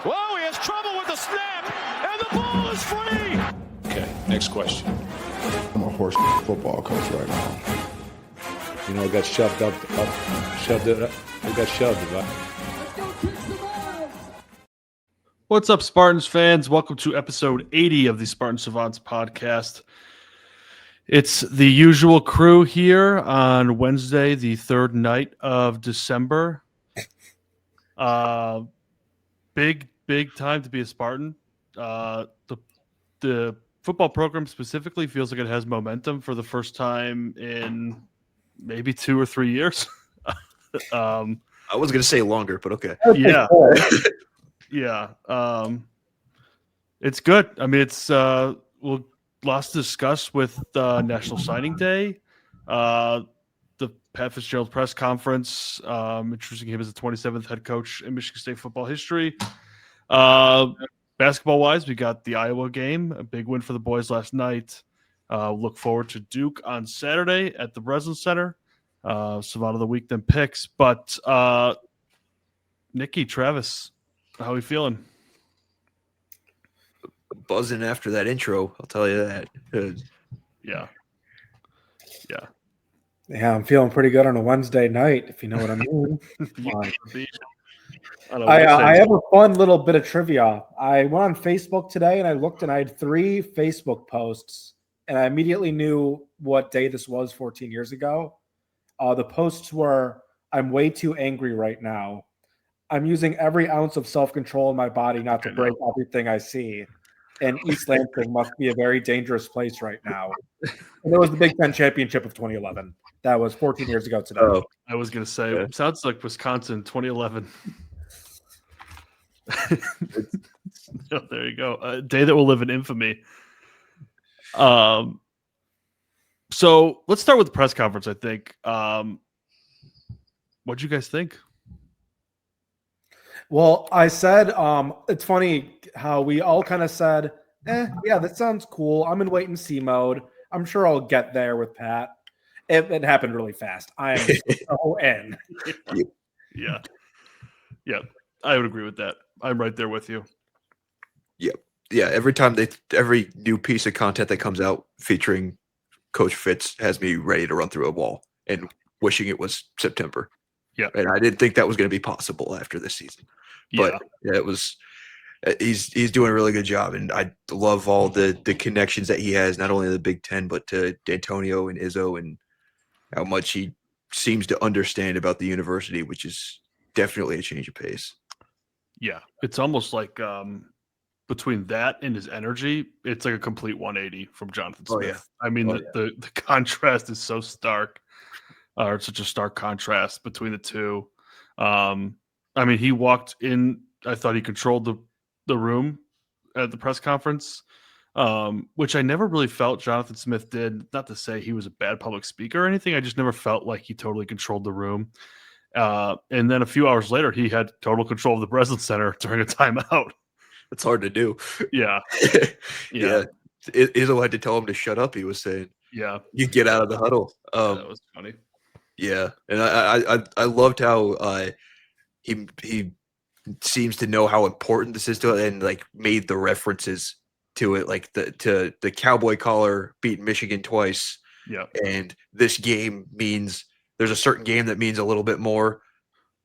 Whoa, he has trouble with the snap, and the ball is free. Okay, next question. I'm a horse football coach right now. You know, I got shoved up. I got shoved. Right? What's up, Spartans fans? Welcome to episode 80 of the Spartan Savants podcast. It's the usual crew here on Wednesday, the third night of December. Big time to be a Spartan. The football program specifically feels like it has momentum for the first time in maybe 2 or 3 years. I was going to say longer, but okay. Yeah. Yeah. It's good. I mean, it's lots to discuss with National Signing Day, the Pat Fitzgerald press conference, introducing him as the 27th head coach in Michigan State football history. Basketball-wise, we got the Iowa game, a big win for the boys last night. Look forward to Duke on Saturday at the Breslin Center. Savant of the Week then picks. But, Nikki, Travis, how are we feeling? Buzzing after that intro, I'll tell you that. Yeah. Yeah, I'm feeling pretty good on a Wednesday night, if you know what I mean. I have a fun little bit of trivia. I went on Facebook today and I looked and I had 3 Facebook posts and I immediately knew what day this was 14 years ago. The posts were, "I'm way too angry right now. I'm using every ounce of self-control in my body not to break everything I see. And East Lansing must be a very dangerous place right now." And it was the Big Ten championship of 2011. That was 14 years ago today. Oh, I was going to say, it sounds like Wisconsin 2011. Oh, there you go. A day that will live in infamy. So let's start with the press conference, I think. What'd you guys think? Well, I said, it's funny how we all kind of said, yeah, that sounds cool. I'm in wait and see mode. I'm sure I'll get there with Pat. It happened really fast. I am so in. Yeah. I would agree with that. I'm right there with you. Yeah. Every new piece of content that comes out featuring Coach Fitz has me ready to run through a wall and wishing it was September. Yeah. And I didn't think that was going to be possible after this season. But yeah, it was. He's doing a really good job, and I love all the connections that he has, not only to the Big Ten, but to D'Antonio and Izzo, and how much he seems to understand about the university, which is definitely a change of pace. Yeah. It's almost like between that and his energy, it's like a complete 180 from Jonathan Smith. Oh, yeah. I mean, the contrast is so stark, or such a stark contrast between the two. I mean, he walked in, I thought he controlled the room at the press conference, which I never really felt Jonathan Smith did. Not to say he was a bad public speaker or anything. I just never felt like he totally controlled the room. And then a few hours later, he had total control of the Breslin Center during a timeout. It's hard to do. Yeah. Izzo had to tell him to shut up. He was saying, Yeah. "You get out of the huddle." That was funny. Yeah, and I loved how he seems to know how important this is to it, and like made the references to it, like the cowboy collar beating Michigan twice. Yeah. And this game means there's a certain game that means a little bit more.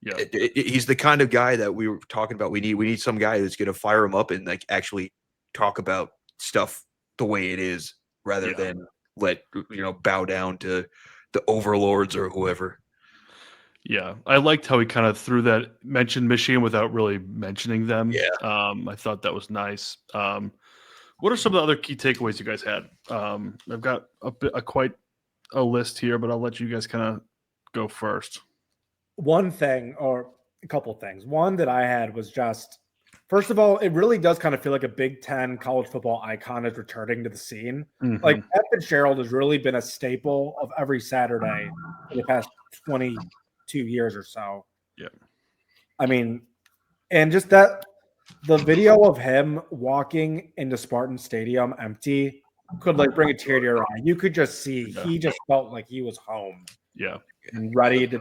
Yeah. He's the kind of guy that we were talking about. We need some guy that's going to fire him up and like actually talk about stuff the way it is, rather than bow down to the overlords or whoever. Yeah, I liked how he kind of mentioned Michigan without really mentioning them. Yeah. I thought that was nice. What are some of the other key takeaways you guys had? I've got quite a list here, but I'll let you guys kind of go first. One thing, or a couple things. One that I had was just, first of all, it really does kind of feel like a Big Ten college football icon is returning to the scene. Mm-hmm. Like Pat Fitzgerald has really been a staple of every Saturday for the past 22 years or so. Yeah. I mean, and just that, the video of him walking into Spartan Stadium empty could like bring a tear to your eye. You could just see he just felt like he was home. Yeah. And ready to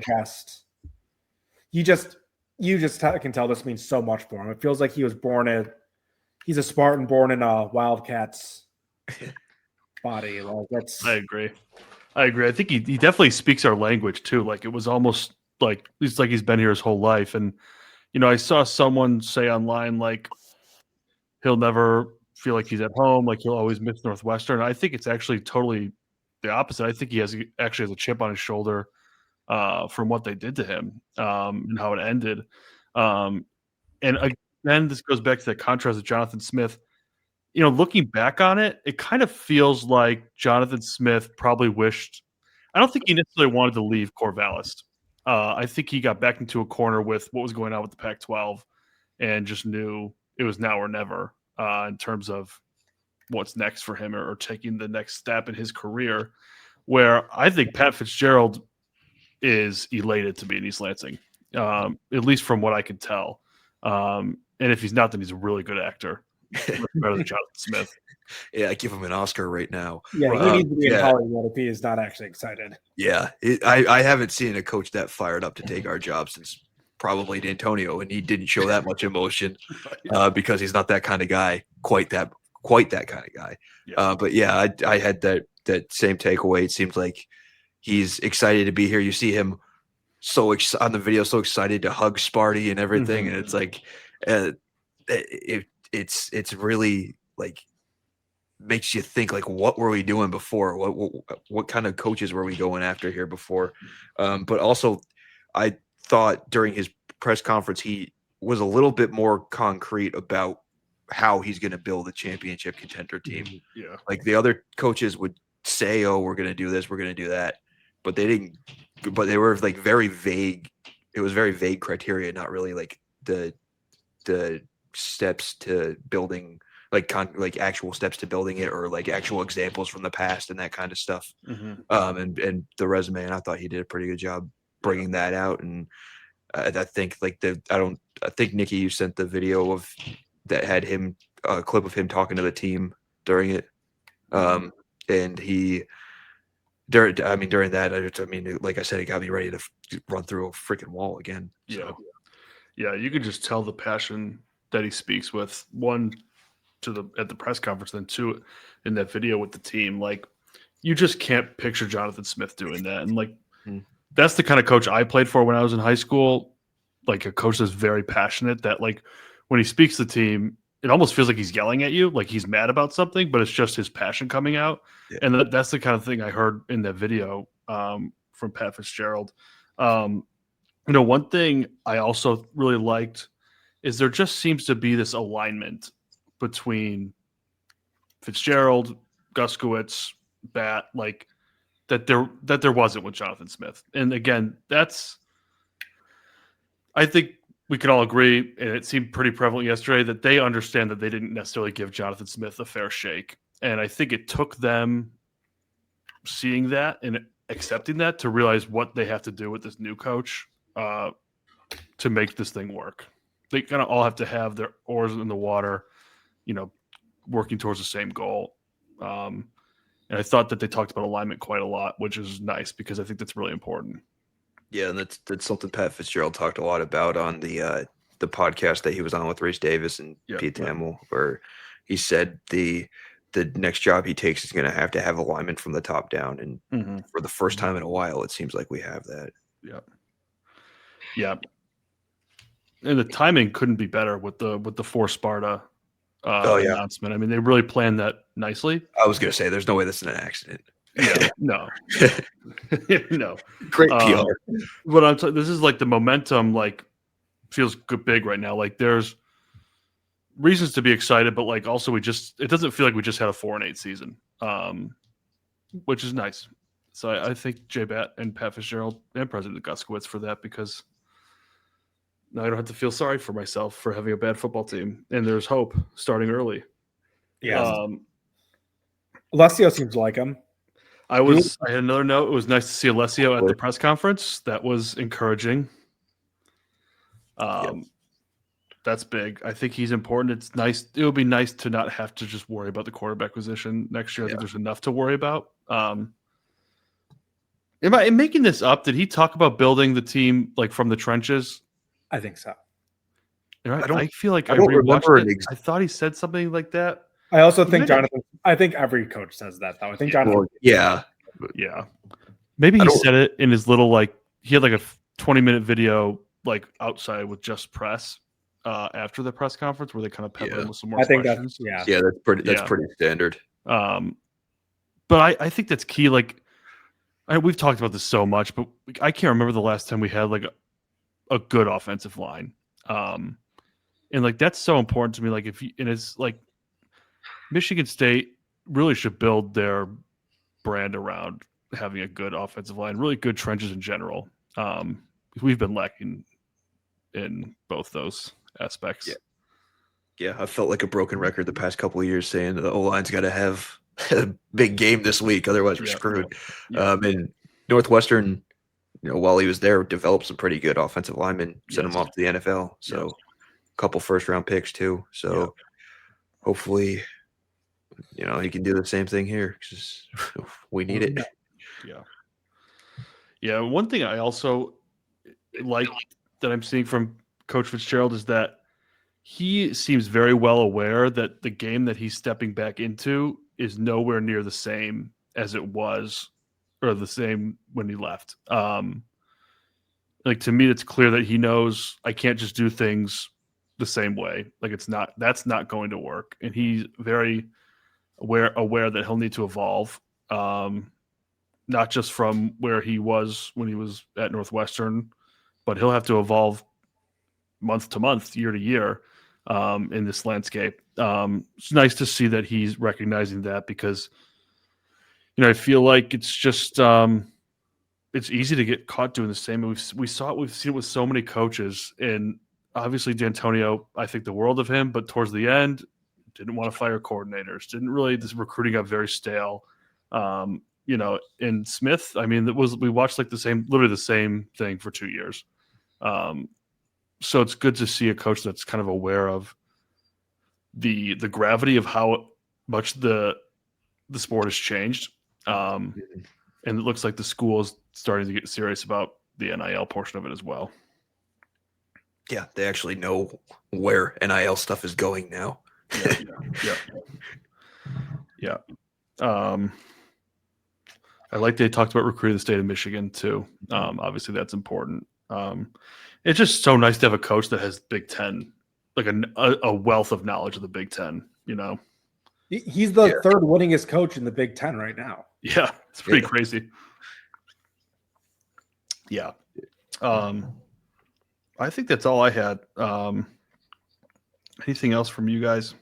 you just can tell this means so much for him. It feels like he's a Spartan born in a Wildcats body. Like I agree. I think he definitely speaks our language too. Like it was almost like it's like he's been here his whole life. And I saw someone say online like he'll never feel like he's at home, like he'll always miss Northwestern. I think it's actually totally the opposite. I think he actually has a chip on his shoulder from what they did to him and how it ended. And again, this goes back to the contrast of Jonathan Smith. Looking back on it, it kind of feels like Jonathan Smith probably wished. I don't think he necessarily wanted to leave Corvallis. I think he got back into a corner with what was going on with the Pac-12 and just knew it was now or never in terms of what's next for him or taking the next step in his career, where I think Pat Fitzgerald is elated to be in East Lansing, at least from what I can tell. And if he's not, then he's a really good actor. Better than Jonathan Smith. Yeah, I give him an Oscar right now. Yeah, he needs to be in Hollywood if he is not actually excited. Yeah, I haven't seen a coach that fired up to take our job since probably D'Antonio, and he didn't show that much emotion because he's not that kind of guy, quite that kind of guy. Yeah. But yeah, I had that same takeaway. It seems like he's excited to be here. You see him on the video, so excited to hug Sparty and everything, and it's like it's really like makes you think like, what were we doing before? What kind of coaches were we going after here before? But also, I thought during his press conference he was a little bit more concrete about how he's going to build a championship contender team. Yeah, like the other coaches would say, "Oh, we're going to do this, we're going to do that," but they didn't. But they were like very vague. It was very vague criteria, not really like the steps to building, like actual steps to building it, or like actual examples from the past and that kind of stuff. And the resume, and I thought he did a pretty good job bringing that out. And I think like I think Nikki, you sent the video of that had him a clip of him talking to the team during it, and he. During that, like I said, it got me ready to run through a freaking wall again. So. Yeah, you can just tell the passion that he speaks with. One, at the press conference, then two, in that video with the team. Like, you just can't picture Jonathan Smith doing that. And like, that's the kind of coach I played for when I was in high school. Like a coach that's very passionate. That like, when he speaks to the team, it almost feels like he's yelling at you, like he's mad about something, but it's just his passion coming out. Yeah. And that's the kind of thing I heard in that video from Pat Fitzgerald. One thing I also really liked is there just seems to be this alignment between Fitzgerald, Guskowitz, Bat, like that there wasn't with Jonathan Smith. And again, I think we can all agree, and it seemed pretty prevalent yesterday, that they understand that they didn't necessarily give Jonathan Smith a fair shake. And I think it took them seeing that and accepting that to realize what they have to do with this new coach to make this thing work. They kind of all have to have their oars in the water, working towards the same goal. And I thought that they talked about alignment quite a lot, which is nice because I think that's really important. Yeah, and that's something Pat Fitzgerald talked a lot about on the podcast that he was on with Reese Davis and Pete Thamel, where he said the next job he takes is going to have alignment from the top down, and for the first time in a while, it seems like we have that. Yeah. And the timing couldn't be better with the For Sparta announcement. I mean, they really planned that nicely. I was going to say, there's no way this is an accident. Yeah, no, no. Great PR. But this is like the momentum, like feels good, big right now. Like there's reasons to be excited, but like also it doesn't feel like we just had a 4-8 season, which is nice. So I think J-Bat and Pat Fitzgerald and President Guskowitz for that, because now I don't have to feel sorry for myself for having a bad football team, and there's hope starting early. Yeah. Alessio seems like him. I had another note. It was nice to see Alessio at the press conference. That was encouraging. That's big. I think he's important. It's nice. It would be nice to not have to just worry about the quarterback position next year. I think there's enough to worry about. Am I making this up? Did he talk about building the team like from the trenches I think so. I feel like I don't rewatched remember it. I thought he said something like that. I also think might have. Jonathan. I think every coach says that though. I think Jonathan. Well, yeah. Yeah. Maybe I he don't- said it in his little he had a 20-minute video outside with just press after the press conference where they kind of peppered him with some more I think questions. Yeah, that's pretty standard. But I think that's key. We've talked about this so much, but I can't remember the last time we had a good offensive line. And that's so important to me. It's Michigan State really should build their brand around having a good offensive line, really good trenches in general. We've been lacking in both those aspects. Yeah, I felt like a broken record the past couple of years saying the O-line's got to have a big game this week, otherwise we're screwed. And Northwestern, while he was there, developed some pretty good offensive linemen, sent him off to the NFL. So a couple first-round picks too. So hopefully, he can do the same thing here because we need it. Yeah. One thing I also like that I'm seeing from Coach Fitzgerald is that he seems very well aware that the game that he's stepping back into is nowhere near the same as it was or the same when he left. To me, it's clear that he knows I can't just do things the same way. That's not going to work. And he's very aware that he'll need to evolve, not just from where he was when he was at Northwestern, but he'll have to evolve month to month, year to year in this landscape. It's nice to see that he's recognizing that because, I feel like it's just it's easy to get caught doing the same. We've seen it with so many coaches, and obviously D'Antonio, I think the world of him, but towards the end, didn't want to fire coordinators. This recruiting got very stale. In Smith, we watched literally the same thing for 2 years. So it's good to see a coach that's kind of aware of the gravity of how much the sport has changed. And it looks like the school is starting to get serious about the NIL portion of it as well. Yeah, they actually know where NIL stuff is going now. Yeah. I like they talked about recruiting the state of Michigan too. Obviously that's important. It's just so nice to have a coach that has Big Ten, a wealth of knowledge of the Big Ten, He's the third winningest coach in the Big Ten right now. Yeah, it's pretty crazy. Yeah. I think that's all I had. Anything else from you guys?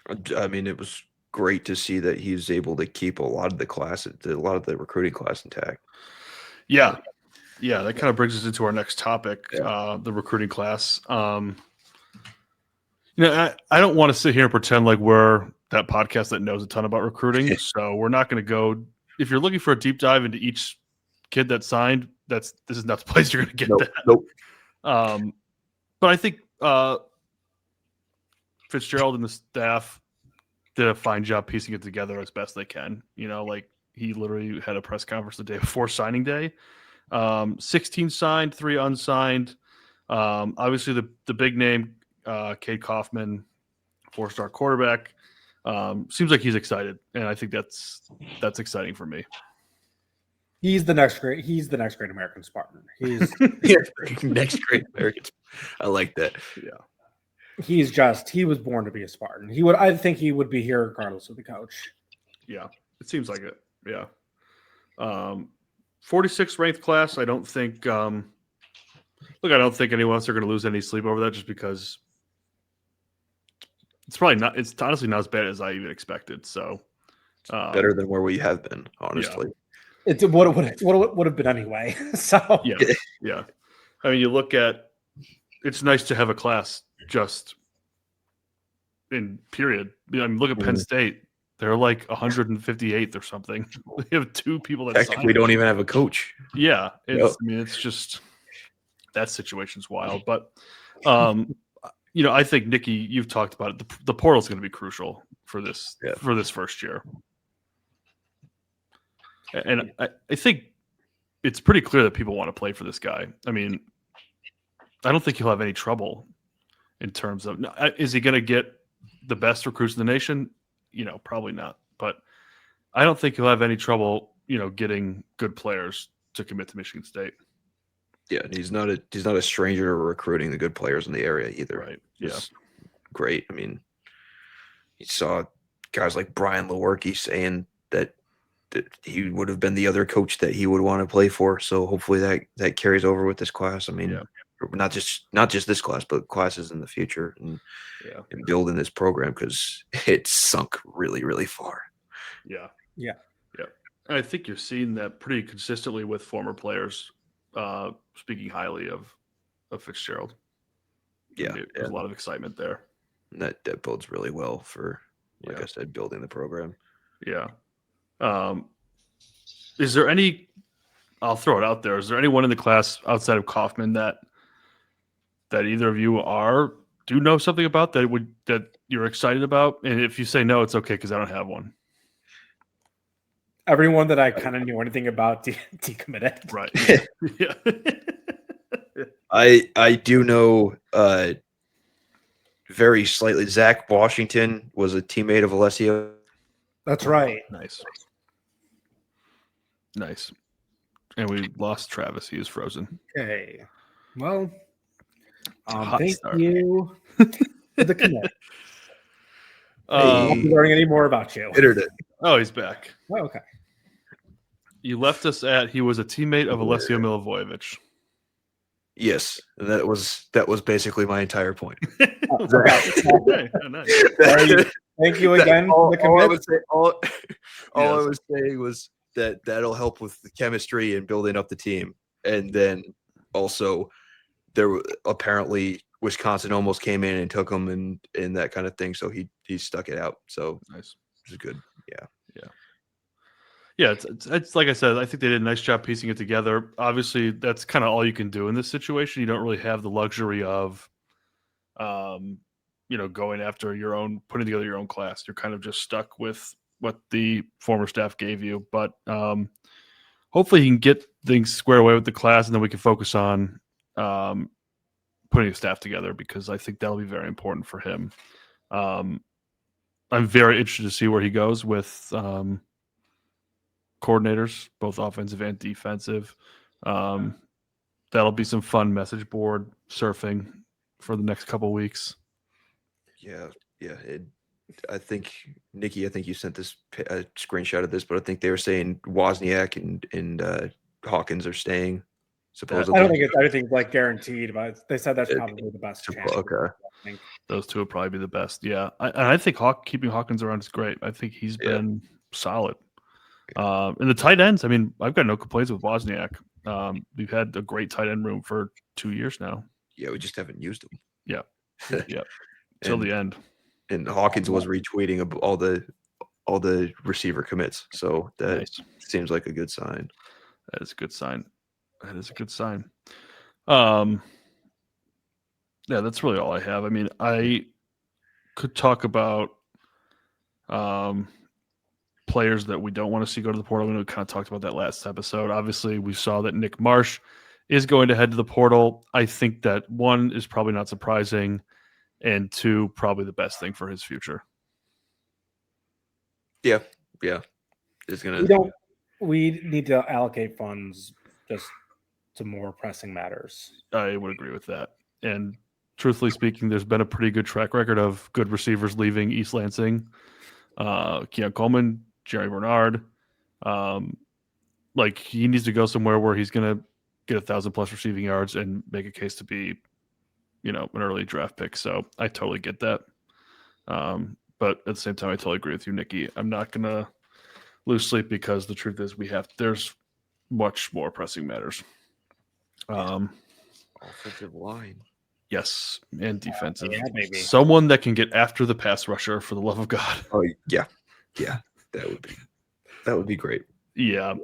It was great to see that he's able to keep a lot of the recruiting class intact. Yeah. Yeah, that kind of brings us into our next topic, the recruiting class. I don't want to sit here and pretend like we're that podcast that knows a ton about recruiting. So we're not going to go. If you're looking for a deep dive into each kid that signed, this is not the place you're going to get that. Nope. But I think Fitzgerald and the staff did a fine job piecing it together as best they can. He literally had a press conference the day before signing day. 16 signed, 3 unsigned. Obviously, the big name, Cade Kaufman, 4-star quarterback. Seems like he's excited, and I think that's exciting for me. He's the next great American Spartan. He's next great American. I like that. Yeah. He was born to be a Spartan. I think he would be here regardless of the coach. Yeah, it seems like it. Yeah. 46th ranked class. I don't think I don't think anyone else are going to lose any sleep over that just because it's honestly not as bad as I even expected. So better than where we have been, honestly. Yeah. It's what it would have been anyway. So yeah. You look at it's nice to have a class just in period. Look at Penn State. They're like 158th or something. We have 2 people that actually we don't even have a coach. Yeah. It's just that situation's wild. But I think Nikki, you've talked about it. The portal is going to be crucial for this first year. And I think it's pretty clear that people want to play for this guy. I don't think he'll have any trouble in terms of is he going to get the best recruits in the nation? Probably not. But I don't think he'll have any trouble, getting good players to commit to Michigan State. Yeah, and he's not a stranger to recruiting the good players in the area either. Right. Yeah. Great. I mean, you saw guys like Brian Lewerke saying that he would have been the other coach that he would want to play for. So hopefully that carries over with this class. I mean, not just this class, but classes in the future and building this program because it's sunk really, really far. Yeah. Yeah. Yeah. And I think you're seeing that pretty consistently with former players speaking highly of Fitzgerald. Yeah. There's a lot of excitement there. And that bodes really well for, like I said, building the program. Yeah. Is there any, I'll throw it out there, is there anyone in the class outside of Kaufman that either of you do know something about that you're excited about? And if you say no, it's okay because I don't have one. Everyone that I kind of knew anything about decommitted. Right. Yeah. I do know very slightly. Zach Washington was a teammate of Alessio. That's right. Nice. And we lost Travis. He is frozen. Okay. Well, hot thank start. you for the commit. I won't be learning any more about you. Internet. Oh, he's back. Oh, okay. You left us at he was a teammate of Alessio Milivojevic. Yes, and that was basically my entire point. Okay. Oh, nice. Thank you again. All I was saying was that'll help with the chemistry and building up the team. And then also apparently Wisconsin almost came in and took him and that kind of thing. So he stuck it out. So nice. It was good. Yeah. Yeah, it's like I said, I think they did a nice job piecing it together. Obviously, that's kind of all you can do in this situation. You don't really have the luxury of, going after putting together your own class. You're kind of just stuck with what the former staff gave you. But hopefully he can get things squared away with the class, and then we can focus on putting a staff together because I think that'll be very important for him. I'm very interested to see where he goes with coordinators, both offensive and defensive. That'll be some fun message board surfing for the next couple of weeks. Yeah. I think Nikki, you sent this a screenshot of this, but I think they were saying Wozniak and Hawkins are staying. Supposedly, I don't think everything's like guaranteed, but they said that's probably the best chance. Okay, those two will probably be the best. Yeah, I think keeping Hawkins around is great. I think he's been solid. And the tight ends, I mean, I've got no complaints with Wozniak. We've had a great tight end room for 2 years now. Yeah, we just haven't used them. Yeah. Till the end. And Hawkins was retweeting all the receiver commits, so that seems like a good sign. That is a good sign. Yeah, that's really all I have. I mean, I could talk about players that we don't want to see go to the portal. We kind of talked about that last episode. Obviously, we saw that Nick Marsh is going to head to the portal. I think that one is probably not surprising, and two, probably the best thing for his future. Yeah. It's gonna. We need to allocate funds just to more pressing matters. I would agree with that. And truthfully speaking, there's been a pretty good track record of good receivers leaving East Lansing. Keon Coleman, Jerry Bernard. He needs to go somewhere where he's going to get 1,000+ receiving yards and make a case to be, an early draft pick. So I totally get that. But at the same time, I totally agree with you, Nikki. I'm not going to lose sleep because the truth is there's much more pressing matters. Offensive line. Yes, and defensive. Maybe. Someone that can get after the pass rusher, for the love of God. Oh yeah, that would be great. Yeah.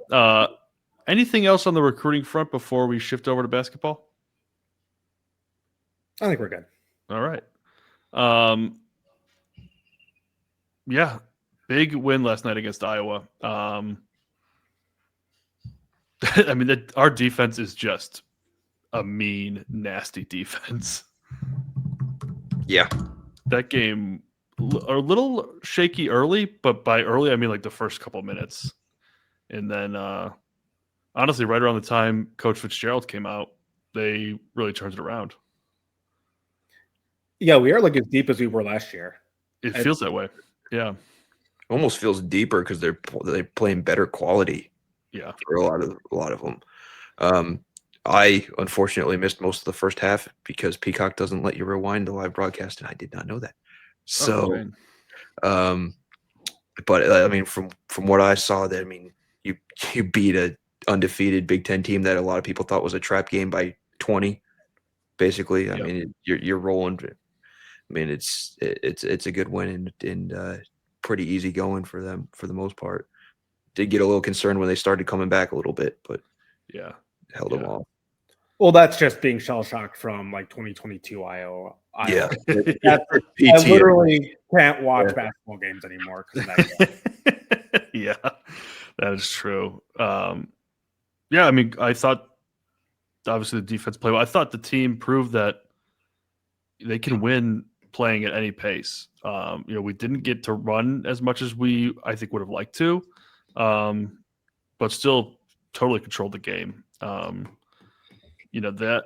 Anything else on the recruiting front before we shift over to basketball? I think we're good. All right. Yeah, big win last night against Iowa. I mean, our defense is just a mean, nasty defense. Yeah. That game a little shaky early, but by early I mean like the first couple minutes, and then honestly, right around the time Coach Fitzgerald came out, they really turned it around. Yeah, we are like as deep as we were last year. It feels that way. Yeah. Almost feels deeper because they're playing better quality. Yeah. For a lot of them. I unfortunately missed most of the first half because Peacock doesn't let you rewind the live broadcast, and I did not know that. So, but I mean, from what I saw, that I mean, you beat a undefeated Big Ten team that a lot of people thought was a trap game by 20. Basically, I mean, you're rolling. I mean, it's a good win and pretty easy going for them for the most part. Did get a little concerned when they started coming back a little bit, but held them off. Well, that's just being shell shocked from like 2022 Iowa. Yeah, I literally can't watch basketball games anymore because of that. Yeah, that is true. Yeah, I mean, I thought obviously the defense played well. I thought the team proved that they can win playing at any pace. We didn't get to run as much as I think would have liked to, but still totally controlled the game. That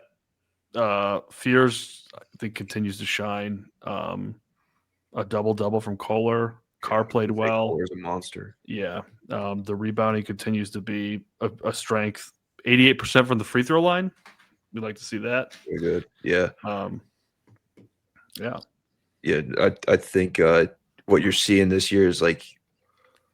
Fears, I think, continues to shine. A double-double from Kohler. Carr played well. Kohler's a monster. Yeah. The rebounding continues to be a strength. 88% from the free throw line. We'd like to see that. Very good. Yeah. Yeah. Yeah. I think what you're seeing this year is like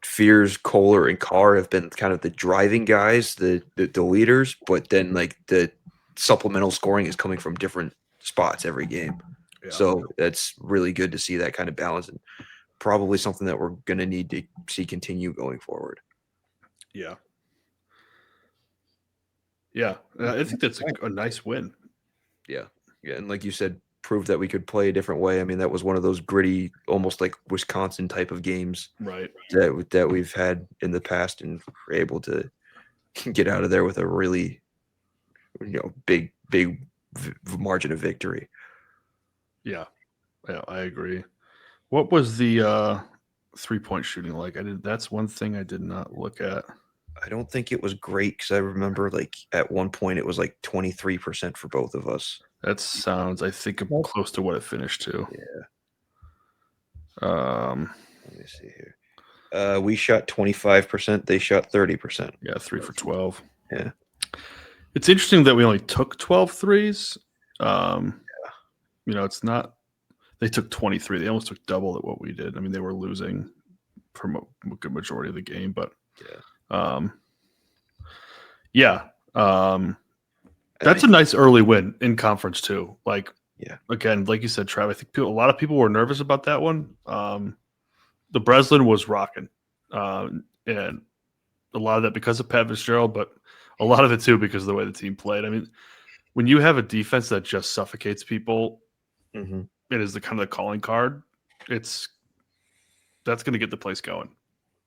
Fears, Kohler, and Carr have been kind of the driving guys, the leaders, but then like the supplemental scoring is coming from different spots every game. Yeah. So that's really good to see that kind of balance, and probably something that we're going to need to see continue going forward. Yeah. Yeah. I think that's a nice win. Yeah. Yeah. And like you said, proved that we could play a different way. I mean, that was one of those gritty, almost like Wisconsin type of games, right? That we've had in the past, and we're able to get out of there with a really, big margin of victory. Yeah, I agree. What was the 3-point shooting like? That's one thing I did not look at. I don't think it was great because I remember like at one point it was like 23% for both of us. That sounds, I think, close to what it finished to. Yeah. Let me see here. We shot 25%. They shot 30%. Yeah, 3 for 12. Yeah. It's interesting that we only took 12 threes. It's not – they took 23. They almost took double at what we did. I mean, they were losing for a good majority of the game. But, that's a nice early win in conference too. Like, again, like you said, Trav, I think a lot of people were nervous about that one. The Breslin was rocking, and a lot of that because of Pat Fitzgerald, but a lot of it too because of the way the team played. I mean, when you have a defense that just suffocates people, it is the kind of the calling card. That's going to get the place going.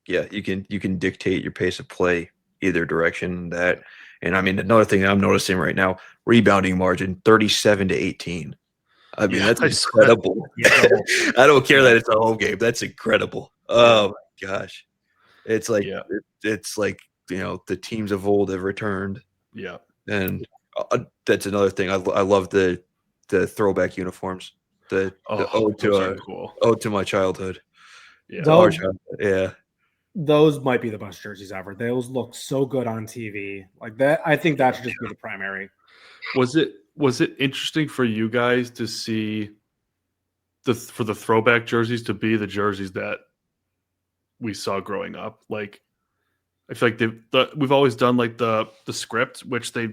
Yeah, you can dictate your pace of play either direction. And I mean, another thing that I'm noticing right now, rebounding margin 37-18. I mean, that's incredible. I don't care that it's a home game. That's incredible. Oh my gosh. It's like the teams of old have returned. Yeah. And that's another thing. I love the throwback uniforms. The ode to my childhood. Yeah. Our childhood. Yeah. Those might be the best jerseys ever. Those look so good on TV. Like that, I think that should just be the primary. Was it interesting for you guys to see for the throwback jerseys to be the jerseys that we saw growing up? Like, I feel like we've always done like the script, which they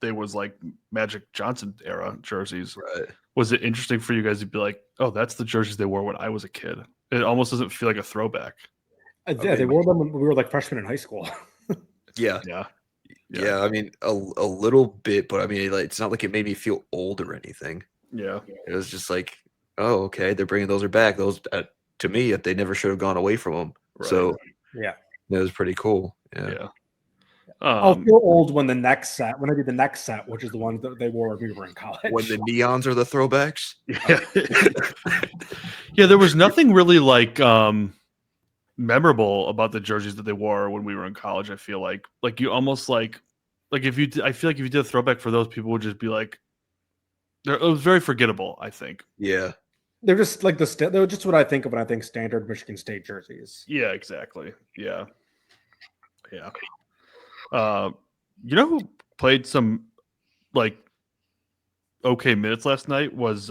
was like Magic Johnson era jerseys. Right. Was it interesting for you guys to be like, oh, that's the jerseys they wore when I was a kid? It almost doesn't feel like a throwback. Yeah, they wore them when we were like freshmen in high school. Yeah. I mean, a little bit, but I mean, it's not like it made me feel old or anything. Yeah. It was just like, oh, okay, they're bringing those back. Those to me, they never should have gone away from them. Right. So yeah, it was pretty cool. Yeah. I'll feel old when the next set, when I do the next set, which is the one that they wore when we were in college. When the neons are the throwbacks. Yeah. Yeah, there was nothing really like memorable about the jerseys that they wore when we were in college. I feel like you almost like if you I feel like if you did a throwback for those, people would just be like, it was very forgettable. I think. Yeah. They're just like they're just what I think of when I think standard Michigan State jerseys. Yeah, exactly. Yeah. You know who played some like okay minutes last night was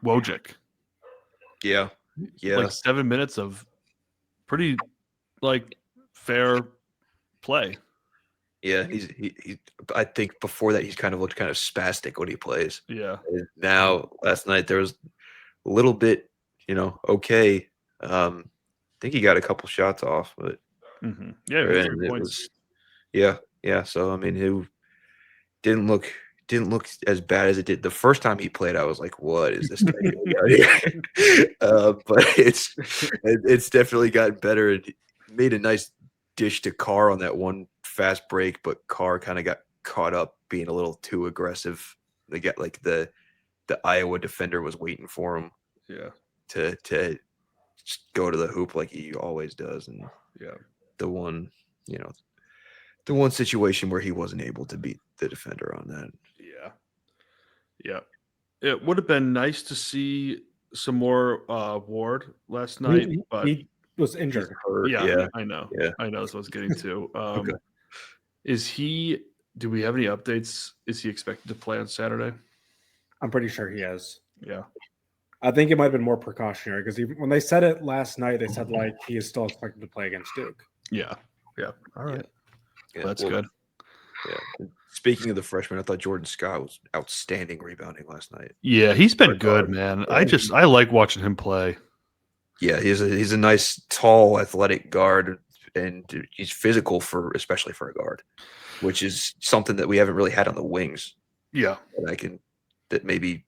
Wojcik. Yeah. Like 7 minutes of pretty like fair play. Yeah, he I think before that he's kind of looked kind of spastic when he plays. Yeah. And now last night there was a little bit, okay. I think he got a couple shots off, but Yeah, and 3 it points. was yeah. So I mean, it didn't look as bad as it did the first time he played. I was like, what is this guy doing out here? But it's definitely gotten better. And made a nice dish to Carr on that one fast break, but Carr kind of got caught up being a little too aggressive. They got like the Iowa defender was waiting for him. Yeah. To just go to the hoop like he always does, and the one situation where he wasn't able to beat the defender on that. Yeah. It would have been nice to see some more Ward last night, but he was injured. Yeah, I know. Yeah. I know that's what I was getting to. Okay. Do we have any updates? Is he expected to play on Saturday? I'm pretty sure he is. Yeah. I think it might have been more precautionary because when they said it last night, they said like he is still expected to play against Duke. Yeah. All right. Yeah, That's good. Yeah. Speaking of the freshman, I thought Jordan Scott was outstanding rebounding last night. Yeah, he's been good, man. I like watching him play. Yeah, he's a nice, tall, athletic guard, and he's physical especially for a guard, which is something that we haven't really had on the wings. Yeah. That maybe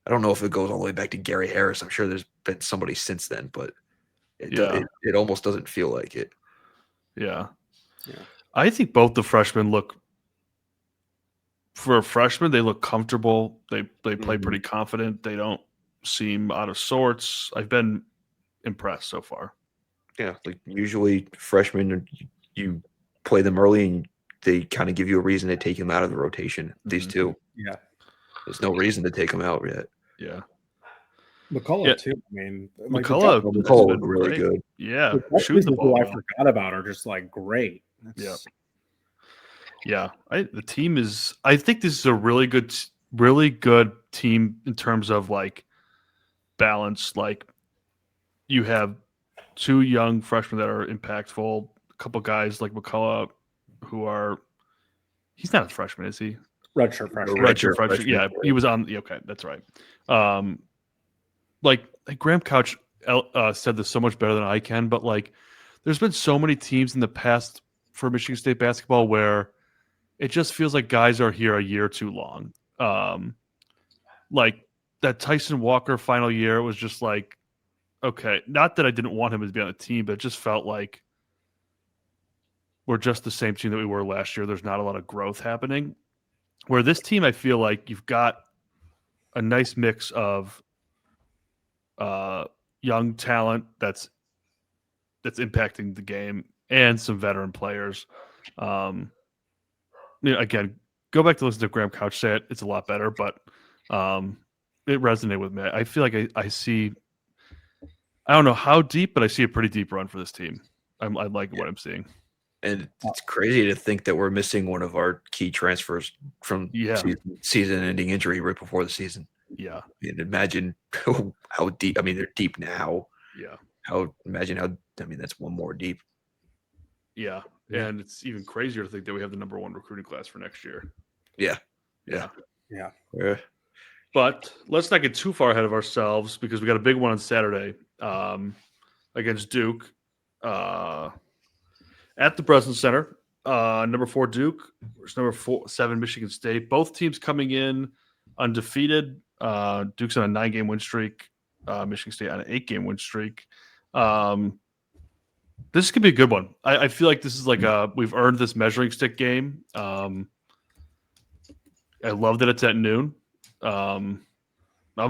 I don't know if it goes all the way back to Gary Harris. I'm sure there's been somebody since then, but it almost doesn't feel like it. Yeah. I think both the freshmen for a freshman, they look comfortable. They play pretty confident. They don't seem out of sorts. I've been impressed so far. Yeah, like usually freshmen, you play them early and they kind of give you a reason to take them out of the rotation. These two, there's no reason to take them out yet. Yeah, McCullough too. I mean, McCullough really good. Yeah, shoot the ball. I forgot about are just like great. Yeah. The team is. I think this is a really good team in terms of like balance. Like you have two young freshmen that are impactful. A couple guys like McCullough who are. He's not a freshman, is he? Redshirt freshman. Redshirt freshman. Yeah, he was on. Okay, that's right. Like Graham Couch said this so much better than I can, but like, there's been so many teams in the past for Michigan State basketball where it just feels like guys are here a year too long. Like that Tyson Walker final year, it was just like, okay, not that I didn't want him to be on the team, but it just felt like we're just the same team that we were last year. There's not a lot of growth happening. Where this team, I feel like you've got a nice mix of young talent that's impacting the game and some veteran players. Again, go back to listen to Graham Couch say it. It's a lot better, but it resonated with me. I feel like I see, I don't know how deep, but I see a pretty deep run for this team. I like what I'm seeing. And it's crazy to think that we're missing one of our key transfers from season-ending injury right before the season. Yeah. And imagine how deep. I mean, they're deep now. Yeah. That's one more deep. Yeah. And it's even crazier to think that we have the number one recruiting class for next year. Yeah. But let's not get too far ahead of ourselves because we got a big one on Saturday against Duke at the Breslin Center. Number 4 Duke versus number 7 Michigan State. Both teams coming in undefeated. Duke's on a 9-game win streak. Michigan State on an 8-game win streak. This could be a good one. I feel like this is like we've earned this measuring stick game. I love that it's at noon. I'm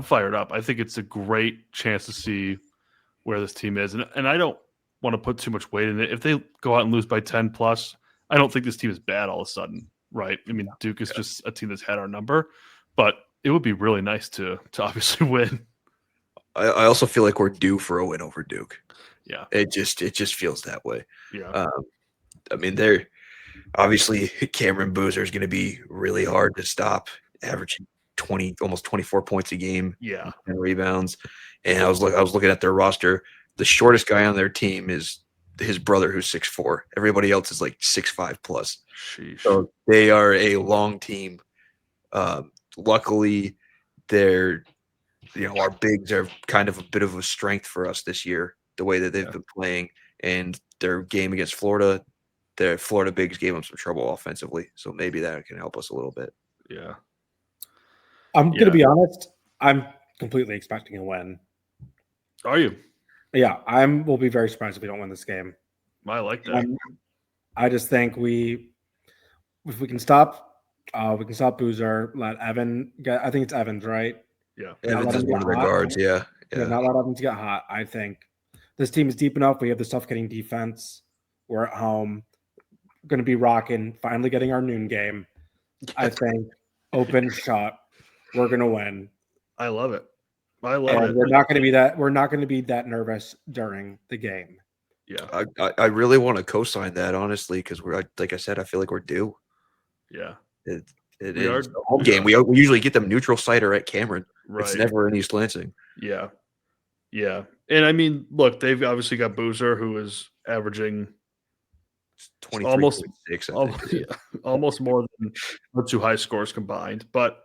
fired up. I think it's a great chance to see where this team is. And I don't want to put too much weight in it. If they go out and lose by 10 plus, I don't think this team is bad all of a sudden, right? I mean, Duke is just a team that's had our number, but it would be really nice to obviously win. I also feel like we're due for a win over Duke. Yeah. It just feels that way. Yeah. I mean, they're obviously Cameron Boozer is going to be really hard to stop, averaging almost 24 points a game. Yeah. And rebounds. And I was looking at their roster. The shortest guy on their team is his brother, who's 6'4". Everybody else is like 6'5" plus. Sheesh. So they are a long team. Luckily, our bigs are kind of a bit of a strength for us this year, the way that they've been playing. And their game against Florida, their Florida bigs gave them some trouble offensively. So maybe that can help us a little bit. Yeah. I'm going to be honest. I'm completely expecting a win. Are you? Yeah, will be very surprised if we don't win this game. I like that. I just think if we can stop Boozer, let Evan get. I think it's Evans, right? Yeah. Evans is one of the guards. Yeah. Not let Evans get hot. I think this team is deep enough. We have the suffocating defense. We're at home. Going to be rocking. Finally getting our noon game. I think open shot. We're going to win. I love it. I love it. We're not going to be that nervous during the game. Yeah. I really want to co-sign that, honestly, because like I said, I feel like we're due. Yeah. It is a home game. We usually get them neutral site or at Cameron. Right. It's never in East Lansing. Yeah. Yeah. And I mean, look, they've obviously got Boozer, who is averaging 23, almost 26, almost more than the two high scores combined. But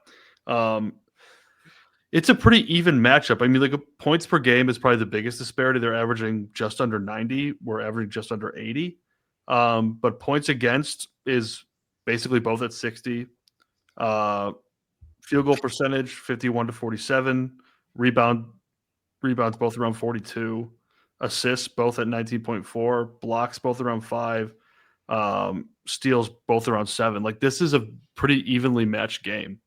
it's a pretty even matchup. I mean, like points per game is probably the biggest disparity. They're averaging just under 90. We're averaging just under 80. But points against is basically both at 60. Field goal percentage, 51 to 47. Rebounds both around 42. Assists both at 19.4. Blocks both around 5. Steals both around 7. Like this is a pretty evenly matched game.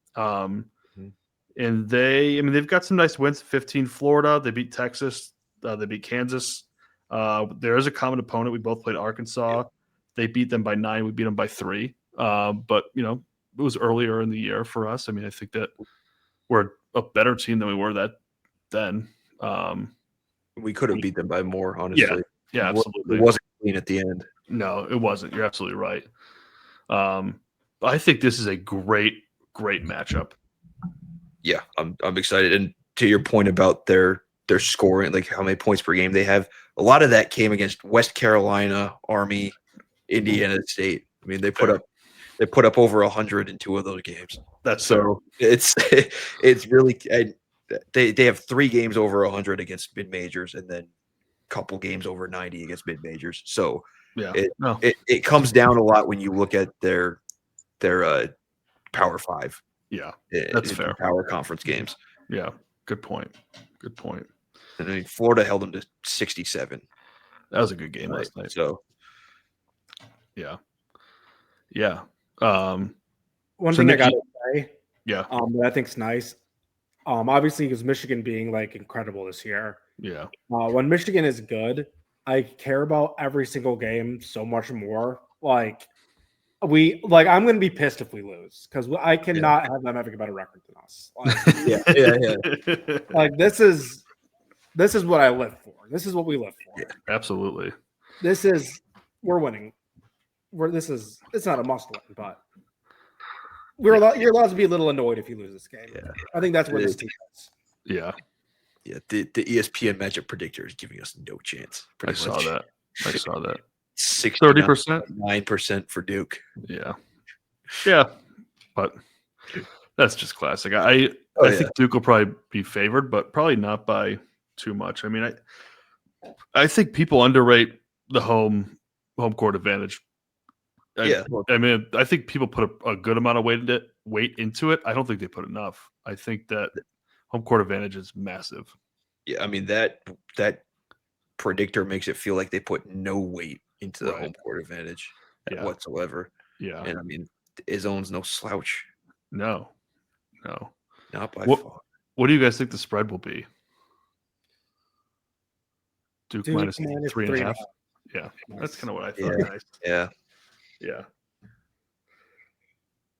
And they've got some nice wins. 15 Florida. They beat Texas. They beat Kansas. There is a common opponent. We both played Arkansas. Yeah. They beat them by 9. We beat them by 3. But it was earlier in the year for us. I mean, I think that we're a better team than we were then. We could have beat them by more, honestly. Yeah, absolutely. It wasn't clean at the end. No, it wasn't. You're absolutely right. I think this is a great matchup. Yeah, I'm excited. And to your point about their scoring, like how many points per game they have, a lot of that came against West Carolina, Army, Indiana State. I mean, they put up over 100 in 2 of those games. That's so it's really they have 3 games over 100 against mid majors, and then a couple games over 90 against mid majors. So it comes down a lot when you look at their Power 5. Yeah, that's fair. Power conference games. Yeah, good point. And I mean, Florida held them to 67. That was a good game last night. So, yeah. One thing I got to say, that I think's nice. Obviously, because Michigan being like incredible this year. Yeah. When Michigan is good, I care about every single game so much more. I'm going to be pissed if we lose because I cannot have them having a better record than us. Like this is what I live for. This is what we live for. Yeah, absolutely. We're winning. It's not a must win, but you're allowed to be a little annoyed if you lose this game. Yeah. I think that's what this team is. Yeah. Yeah. The ESPN matchup predictor is giving us no chance. I saw that. 30%, 9% for Duke. Yeah, but that's just classic. I think Duke will probably be favored, but probably not by too much. I mean, I think people underrate the home court advantage. I mean, I think people put a good amount of weight into it. I don't think they put enough. I think that home court advantage is massive. Yeah, I mean that predictor makes it feel like they put no weight into the Right. home court advantage Yeah. whatsoever. Yeah. And I mean, Izzone's no slouch, No. not by What far. What do you guys think the spread will be? Duke Duke minus minus 3.5. 3.5. Yeah, that's Nice. kind of what I thought. Yeah. Nice. Yeah.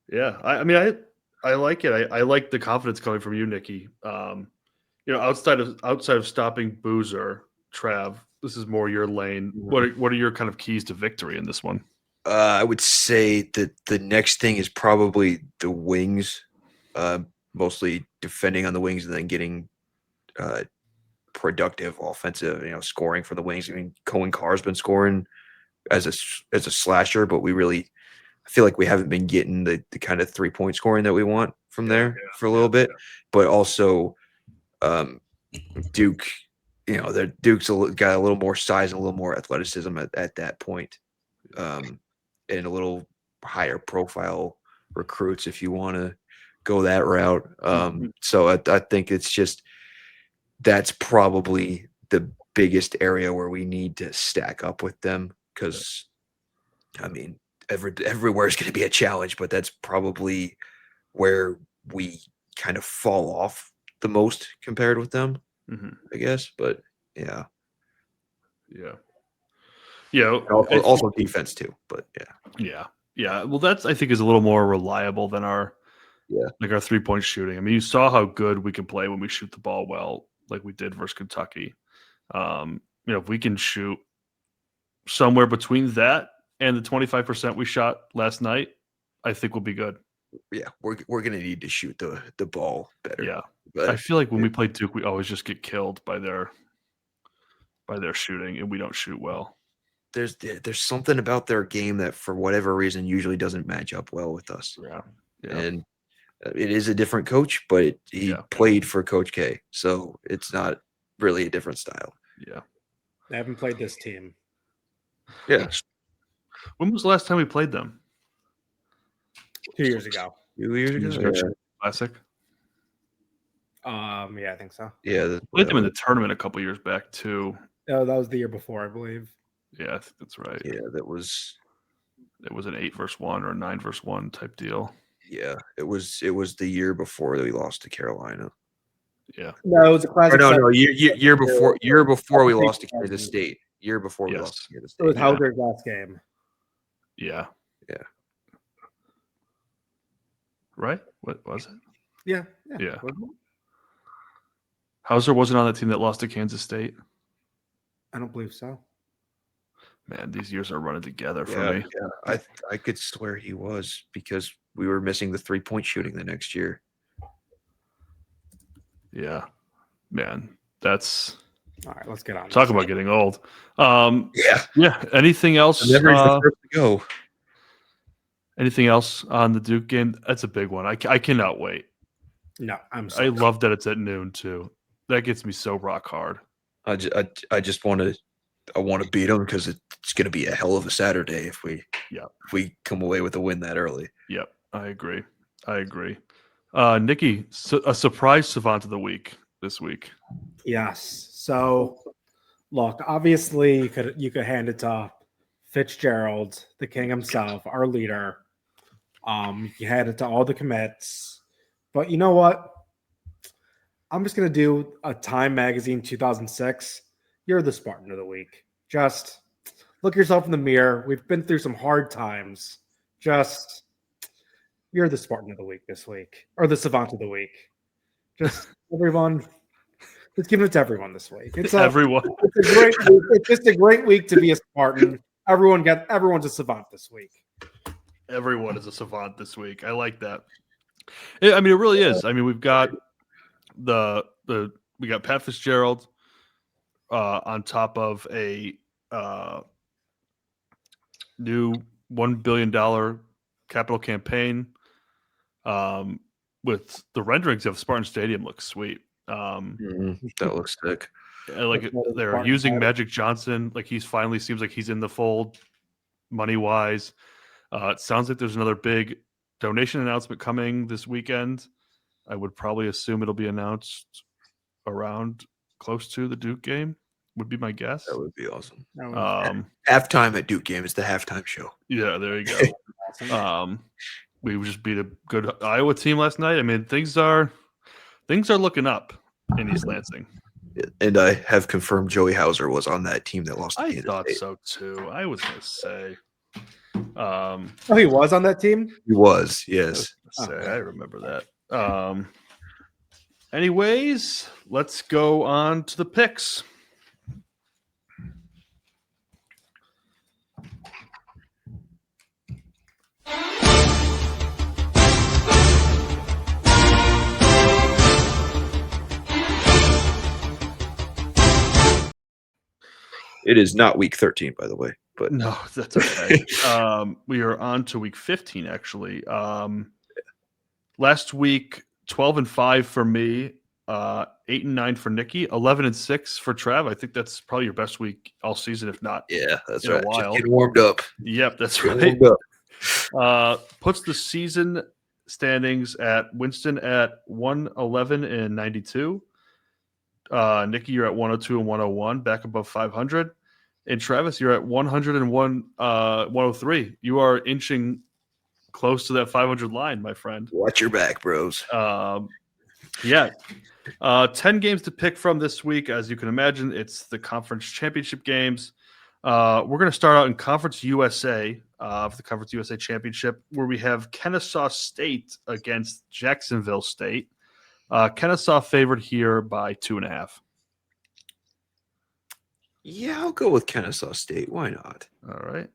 Yeah. I mean, I like it. I like the confidence coming from you, Nikki. Outside of stopping Boozer, Trav, this is more your lane. What are your kind of keys to victory in this one? I would say that the next thing is probably the wings, mostly defending on the wings and then getting productive offensive, scoring for the wings. I mean, Cohen Carr's been scoring as a slasher, but I feel like we haven't been getting the kind of 3-point scoring that we want from there for a little bit. But also, Duke, Duke's got a little more size and a little more athleticism at that point, and a little higher profile recruits if you want to go that route. So I think it's just that's probably the biggest area where we need to stack up with them because, I mean, everywhere is going to be a challenge, but that's probably where we kind of fall off the most compared with them, I guess. But yeah. Also defense too. But yeah. Well, that's I think is a little more reliable than our 3-point shooting. I mean, you saw how good we can play when we shoot the ball well, like we did versus Kentucky. If we can shoot somewhere between that and the 25% we shot last night, I think we'll be good. Yeah, we're going to need to shoot the ball better. Yeah, but I feel like when we play Duke, we always just get killed by their shooting, and we don't shoot well. There's something about their game that, for whatever reason, usually doesn't match up well with us. Yeah. And it is a different coach, but he played for Coach K, so it's not really a different style. Yeah, I haven't played this team. Yeah. When was the last time we played them? 2 years ago. 2 years ago. Yeah. Classic. Yeah, I think so. Yeah, played them in the tournament a couple years back too. Oh, that was the year before, I believe. Yeah, I think that's right. Yeah, it was an 8 versus 1 or a 9 versus 1 type deal. Yeah, it was the year before that we lost to Carolina. Yeah. No, it was a classic. Year before we lost to Kansas State. Year before we lost to Kansas State. It was Hauser's last game. Yeah. Yeah. Right? What was it? Yeah. Hauser wasn't on that team that lost to Kansas State. I don't believe so. Man, these years are running together for me. Yeah, I could swear he was because we were missing the 3-point shooting the next year. Yeah, man, that's all right. Let's get on. Talk about getting old. Yeah. Anything else? The first to go. Anything else on the Duke game? That's a big one. I cannot wait. No, I love that it's at noon too. That gets me so rock hard. I just want to beat them because it's going to be a hell of a Saturday if we come away with a win that early. Yep, I agree. Nikki, a surprise savant of the week this week. Yes. So, look, obviously you could hand it to Fitzgerald, the king himself, our leader. You hand it to all the commits, but you know what? I'm just gonna do a Time Magazine 2006. You're the Spartan of the week. Just look yourself in the mirror. We've been through some hard times. Just you're the Spartan of the week this week, or the Savant of the week. Just everyone, just giving it to everyone this week. It's everyone. It's a great week. It's just a great week to be a Spartan. Everyone's a Savant this week. Everyone is a Savant this week. I like that. I mean, it really is. I mean, we've got we got Pat Fitzgerald on top of a new $1 billion capital campaign. With the renderings of Spartan Stadium looks sweet. That looks sick. Like they're using Magic Johnson. Like he's finally seems like he's in the fold, money wise. It sounds like there's another big donation announcement coming this weekend. I would probably assume it'll be announced around close to the Duke game. would be my guess. That would be awesome. Um, Halftime at Duke game. It's the halftime show. yeah, there you go. We just beat a good Iowa team last night. I mean, things are looking up in East Lansing. And I have confirmed Joey Hauser was on that team that lost. I thought so too. I was going to say. Oh, he was on that team? He was, yes. I remember that. Anyways, let's go on to the picks. It is not week 13, by the way. But No, that's okay. We are on to week 15, actually. Last week, 12-5 for me, 8-9 for Nikki, 11-6 for Trav. I think that's probably your best week all season, if not. yeah, that's in right. a while. Just getting warmed up. Yep, that's Getting right. warmed up. Puts the season standings at Winston at 111-92. Nikki, you're at 102-101, back above 500. And Travis, you're at 101, 103. You are inching close to that 500 line, my friend. Watch your back, bros. Yeah. 10 games to pick from this week. As you can imagine, it's the conference championship games. We're going to start out in Conference USA for the Conference USA Championship, where we have Kennesaw State against Jacksonville State. Kennesaw favored here by 2.5. Yeah, I'll go with Kennesaw State. Why not? All right.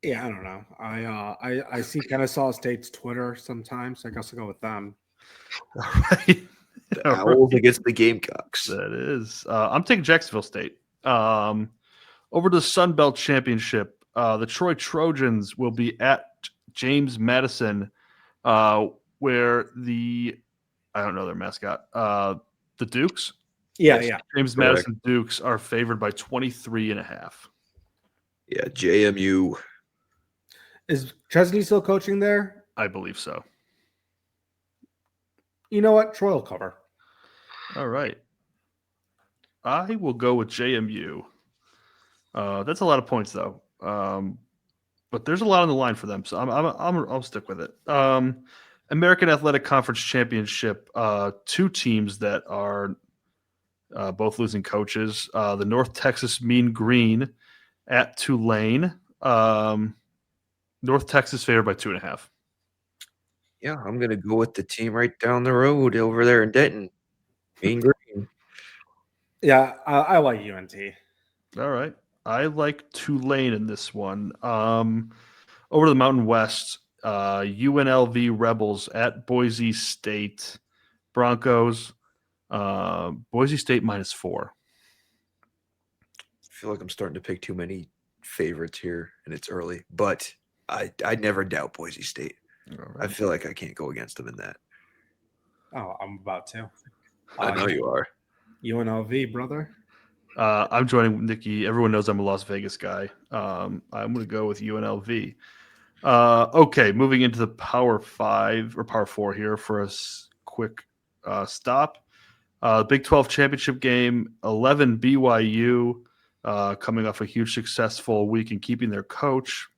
Yeah, I don't know. I see Kennesaw State's Twitter sometimes. I guess I'll go with them. All right. The Owls against the Gamecocks. That is. I'm taking Jacksonville State. Over to the Sun Belt Championship, the Troy Trojans will be at James Madison, where I don't know their mascot, the Dukes. Yeah, Yes, yeah. James Correct. Madison Dukes are favored by 23.5. Yeah, JMU. Is Chesney still coaching there? I believe so. You know what? Troy will cover. All right. I will go with JMU. That's a lot of points, though. But there's a lot on the line for them, so I'll stick with it. American Athletic Conference Championship. Two teams that are both losing coaches. The North Texas Mean Green at Tulane. North Texas favored by 2.5. Yeah, I'm going to go with the team right down the road over there in Denton. Mean Green. Yeah, I like UNT. All right. I like Tulane in this one. Over to the Mountain West, UNLV Rebels at Boise State. Broncos, Boise State -4. I feel like I'm starting to pick too many favorites here, and it's early. But I'd never doubt Boise State. All I right. feel like I can't go against them in that. Oh, I'm about to. I know you are. UNLV, brother. I'm joining Nikki. Everyone knows I'm a Las Vegas guy. I'm going to go with UNLV. Okay, moving into the Power 5 or Power 4 here for a quick stop. Big 12 championship game, 11 BYU coming off a huge successful week in keeping their coach.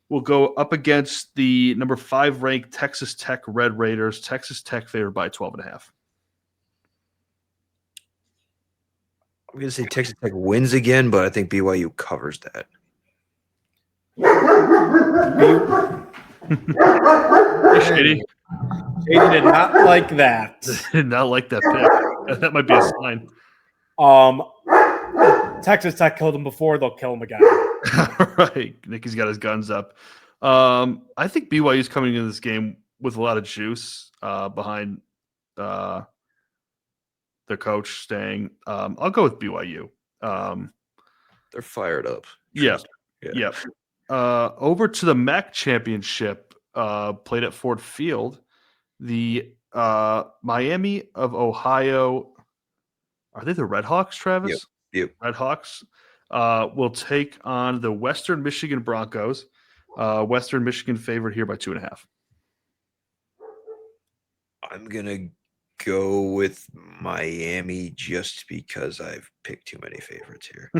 Will go up against the number 5 ranked Texas Tech Red Raiders. Texas Tech favored by 12.5. I'm going to say Texas Tech wins again, but I think BYU covers that. Shady. Shady did not like that. Did not like that pick. That might be a sign. Texas Tech killed him before; they'll kill him again. All right. Nikki's got his guns up. I think BYU is coming into this game with a lot of juice behind their coach staying. I'll go with BYU. They're fired up. Yeah. Yeah. Yep. Over to the MAC championship, played at Ford Field. The Miami of Ohio. Are they the Red Hawks, Travis? Yep. Red Hawks will take on the Western Michigan Broncos. Western Michigan favored here by 2.5. I'm going to go with Miami just because I've picked too many favorites here.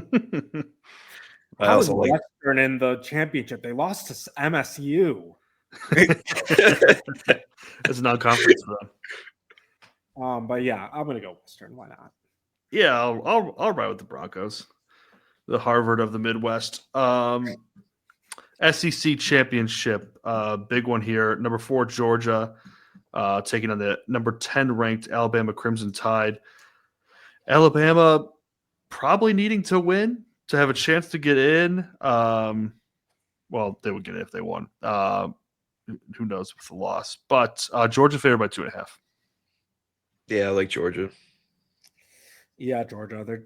I How is also like Western in the championship? They lost to MSU. It's a non-conference for them. But yeah, I'm gonna go Western. Why not? Yeah, I'll ride with the Broncos, the Harvard of the Midwest. SEC championship, big one here. Number 4 Georgia, taking on the number 10 ranked Alabama Crimson Tide. Alabama probably needing to win to have a chance to get in. Well, they would get it if they won. Who knows with the loss? But Georgia favored by 2.5. Yeah, I like Georgia. Yeah, Georgia. They're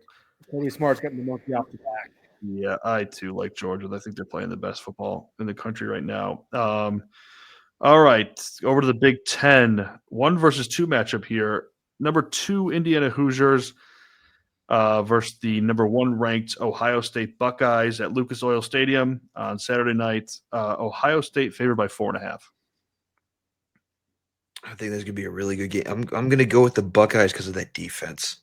Cody Smart's getting the monkey off the back. Yeah, I too like Georgia. I think they're playing the best football in the country right now. All right, over to the Big Ten. 1 versus 2 matchup here. Number 2 Indiana Hoosiers versus the number 1 ranked Ohio State Buckeyes at Lucas Oil Stadium on Saturday night. Ohio State favored by 4.5. I think this could be a really good game. I'm going to go with the Buckeyes because of that defense.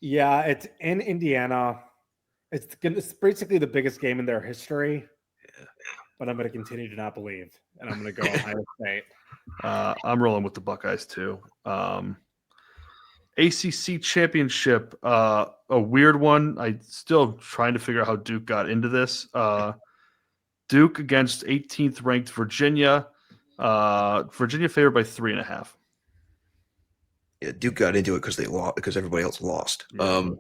Yeah, it's in Indiana. It's basically the biggest game in their history. Yeah. But I'm going to continue to not believe, and I'm going to go Ohio State. I'm rolling with the Buckeyes too. ACC championship, a weird one. I'm still trying to figure out how Duke got into this. Duke against 18th ranked Virginia. Virginia favored by 3.5. Yeah, Duke got into it because they lost because everybody else lost. Yeah.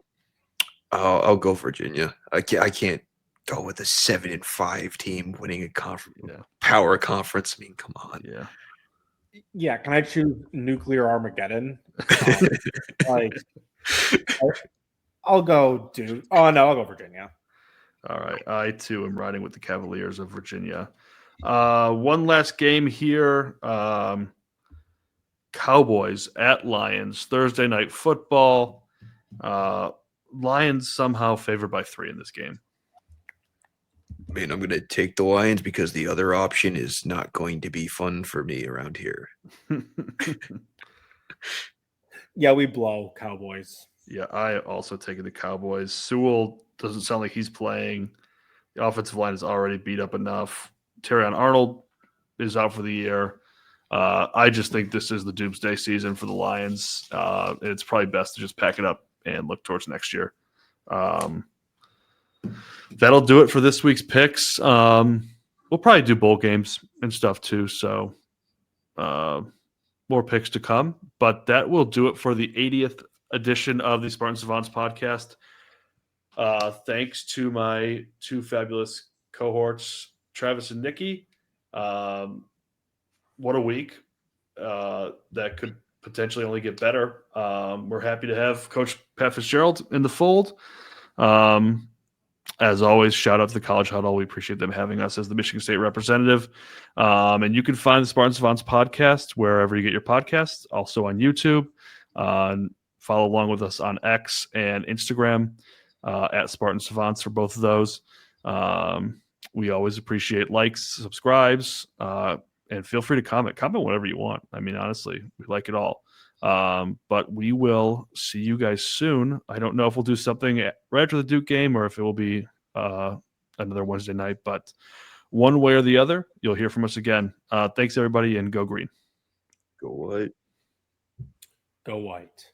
I'll go Virginia. I can't go with a 7-5 team winning a power conference. I mean, come on. Yeah. Yeah, can I choose nuclear Armageddon? I'll go Duke. Oh no, I'll go Virginia. All right. I too am riding with the Cavaliers of Virginia. One last game here. Cowboys at Lions, Thursday night football. Lions somehow favored by 3 in this game. I mean, I'm going to take the Lions because the other option is not going to be fun for me around here. Yeah, we blow Cowboys. Yeah, I also taking the Cowboys. Sewell doesn't sound like he's playing. The offensive line is already beat up enough. Terrion Arnold is out for the year. I just think this is the doomsday season for the Lions. And it's probably best to just pack it up and look towards next year. That'll do it for this week's picks. We'll probably do bowl games and stuff too. So more picks to come. But that will do it for the 80th edition of the Spartan Savants podcast. Thanks to my 2 fabulous cohorts, Travis and Nikki. What a week. That could potentially only get better. We're happy to have Coach Pat Fitzgerald in the fold. As always, shout out to the College Huddle. We appreciate them having us as the Michigan State representative. And you can find the Spartan Savants podcast wherever you get your podcasts, also on YouTube. Follow along with us on X and Instagram at Spartan Savants for both of those. We always appreciate likes, subscribes, and feel free to comment. Comment whatever you want. I mean, honestly, we like it all. But we will see you guys soon. I don't know if we'll do something right after the Duke game or if it will be another Wednesday night. But one way or the other, you'll hear from us again. Thanks, everybody, and go green. Go White. Go White.